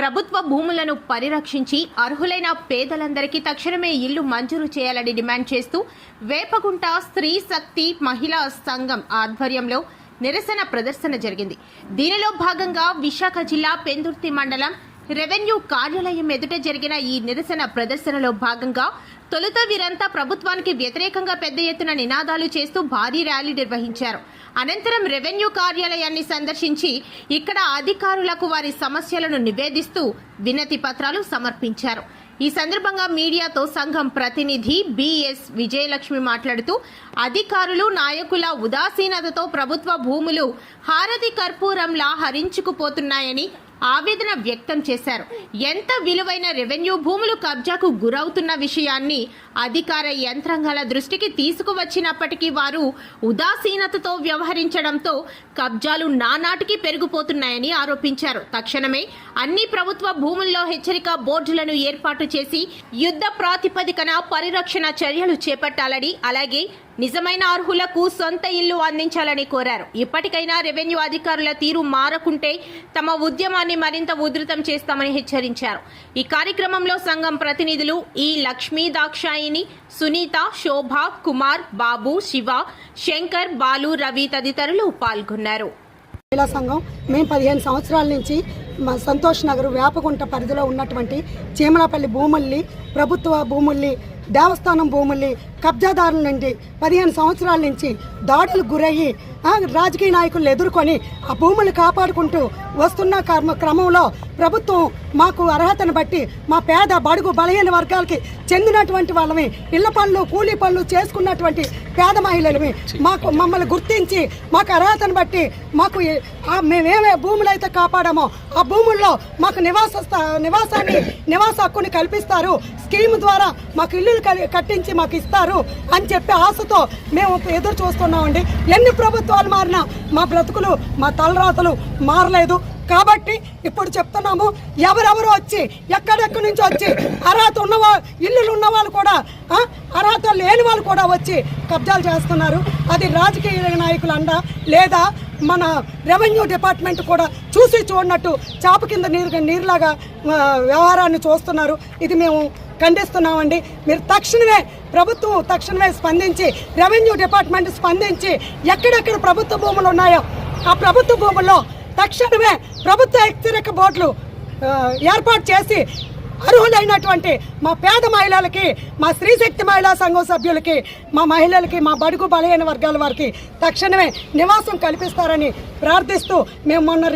ప్రభుత్వ భూములను పరిరక్షించి అర్హులైన పేదలందరికీ తక్షణమే ఇల్లు మంజూరు చేయాలని డిమాండ్ చేస్తూ వేపగుంట స్త్రీ శక్తి మహిళా సంఘం ఆధ్వర్యంలో నిరసన ప్రదర్శన జరిగింది. దీనిలో భాగంగా విశాఖ జిల్లా పెందుర్తి మండలం రెవెన్యూ కార్యాలయం ఎదుట జరిగిన ఈ నిరసన ప్రదర్శనలో భాగంగా తొలుత వీరంతా ప్రభుత్వానికి వ్యతిరేకంగా పెద్ద ఎత్తున నినాదాలు చేస్తూ భారీ ర్యాలీ నిర్వహించారు. అనంతరం రెవెన్యూ కార్యాలయాన్ని సందర్శించి ఇక్కడ అధికారులకు వారి సమస్యలను నివేదిస్తూ వినతి పత్రాలు సమర్పించారు. ఈ సందర్భంగా మీడియాతో సంఘం ప్రతినిధి బిఎస్ విజయలక్ష్మి మాట్లాడుతూ అధికారులు నాయకుల ఉదాసీనతతో ప్రభుత్వ భూములు హారతి కర్పూరంలా హరించుకుపోతున్నాయని ఆవేదన వ్యక్తం చేశారు. ఎంత విలువైన రెవెన్యూ భూములు కబ్జాకు గురవుతున్న విషయాన్ని అధికార యంత్రాంగాల దృష్టికి తీసుకువచ్చినప్పటికీ వారు ఉదాసీనతతో వ్యవహరించడంతో కబ్జాలు నానాటికి పెరిగిపోతున్నాయని ఆరోపించారు. తక్షణమే అన్ని ప్రభుత్వ భూముల్లో హెచ్చరిక బోర్డులను ఏర్పాటు చేసి యుద్ధ ప్రాతిపదికన పరిరక్షణ చర్యలు చేపట్టాలని, అలాగే నిజమైన అర్హులకు సొంత ఇల్లు అందించాలని కోరారు. ఇప్పటికైనా రెవెన్యూ అధికారుల తీరు మారకుంటే తమ ఉద్యమాన్ని మరింత ఉధృతం చేస్తామని హెచ్చరించారు. ఈ కార్యక్రమంలో సంఘం ప్రతినిధులు ఈ లక్ష్మీ, దాక్షాయిని, సునీత, శోభ, కుమార్, బాబు, శివ, శంకర్, బాలు, రవి తదితరులు పాల్గొన్నారు. మహిళా సంఘం మేము 15 సంవత్సరాల నుంచి సంతోష్ నగర్ వేపగుంట పరిధిలో ఉన్నటువంటి చీమలాపల్లి భూముల్ని, ప్రభుత్వ భూముల్ని, దేవస్థానం భూముల్ని కబ్జాదారుల నుండి 15 సంవత్సరాల నుంచి దాడులకు గురయ్యి రాజకీయ నాయకులను ఎదుర్కొని ఆ భూములు కాపాడుకుంటూ వస్తున్న క్రమంలో ప్రభుత్వం మాకు అర్హతను బట్టి మా పేద బడుగు బలహీన వర్గాలకి చెందినటువంటి వాళ్ళని ఇళ్ల పనులు, కూలీ పనులు చేసుకున్నటువంటి పేద మహిళలమి మమ్మల్ని గుర్తించి మాకు అర్హతను బట్టి మాకు మేమేమే భూములు అయితే కాపాడామో ఆ భూముల్లో మాకు నివాస హక్కుని కల్పిస్తారు, స్కీమ్ ద్వారా మాకు ఇల్లులు కట్టించి మాకు ఇస్తారు అని చెప్పి ఆశతో మేము ఎదురు చూస్తున్నామండి. ఎన్ని ప్రభుత్వాలు మారినా మా బ్రతుకులు, మా తలరాతలు మారలేదు. కాబట్టి ఇప్పుడు చెప్తున్నాము, ఎవరెవరు వచ్చి ఎక్కడెక్కడి నుంచి వచ్చి అర్హత ఇల్లులు ఉన్న వాళ్ళు కూడా, అర్హత లేని వాళ్ళు కూడా వచ్చి కబ్జాలు చేస్తున్నారు. అది రాజకీయ నాయకులు అండ, లేదా మన రెవెన్యూ డిపార్ట్మెంట్ కూడా చూసి చూడనట్టు చాప కింద నీరులాగా వ్యవహారాన్ని చూస్తున్నారు. ఇది మేము ఖండిస్తున్నామండి. మీరు ప్రభుత్వం స్పందించి, రెవెన్యూ డిపార్ట్మెంట్ స్పందించి ఎక్కడెక్కడ ప్రభుత్వ భూములు ఉన్నాయో ఆ ప్రభుత్వ భూముల్లో తక్షణమే ప్రభుత్వ హెచ్చరిక బోర్డులు ఏర్పాటు చేసి అర్హులైనటువంటి మా పేద మహిళలకి, మా స్త్రీశక్తి మహిళా సంఘం సభ్యులకి, మా మహిళలకి, మా బడుగు బలహీన వర్గాల వారికి తక్షణమే నివాసం కల్పిస్తారని ప్రార్థిస్తూ మేము మొన్న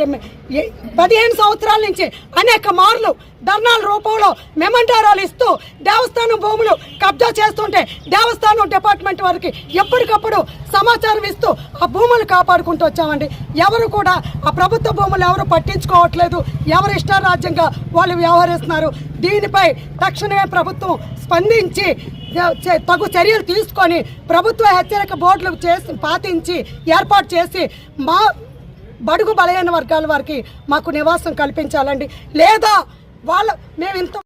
15 సంవత్సరాల నుంచి అనేక మార్లు ధర్నాల రూపంలో మెమంటారాలు ఇస్తూ దేవస్థానం భూములు కబ్జా చేస్తుంటే దేవస్థానం డిపార్ట్మెంట్ వారికి ఎప్పటికప్పుడు సమాచారం ఇస్తూ ఆ భూములు కాపాడుకుంటూ వచ్చామండి. ఎవరు కూడా ఆ ప్రభుత్వ భూములు ఎవరు పట్టించుకోవట్లేదు, ఎవరు ఇష్టారాజ్యంగా వాళ్ళు వ్యవహరిస్తున్నారు. దీనిపై తక్షణమే ప్రభుత్వం స్పందించి తగు చర్యలు తీసుకొని ప్రభుత్వ హెచ్చరిక బోర్డులు పాటించి ఏర్పాటు చేసి మా బడుగు బలహీన వర్గాల వారికి మాకు నివాసం కల్పించాలండి. లేదా మేము ఇంత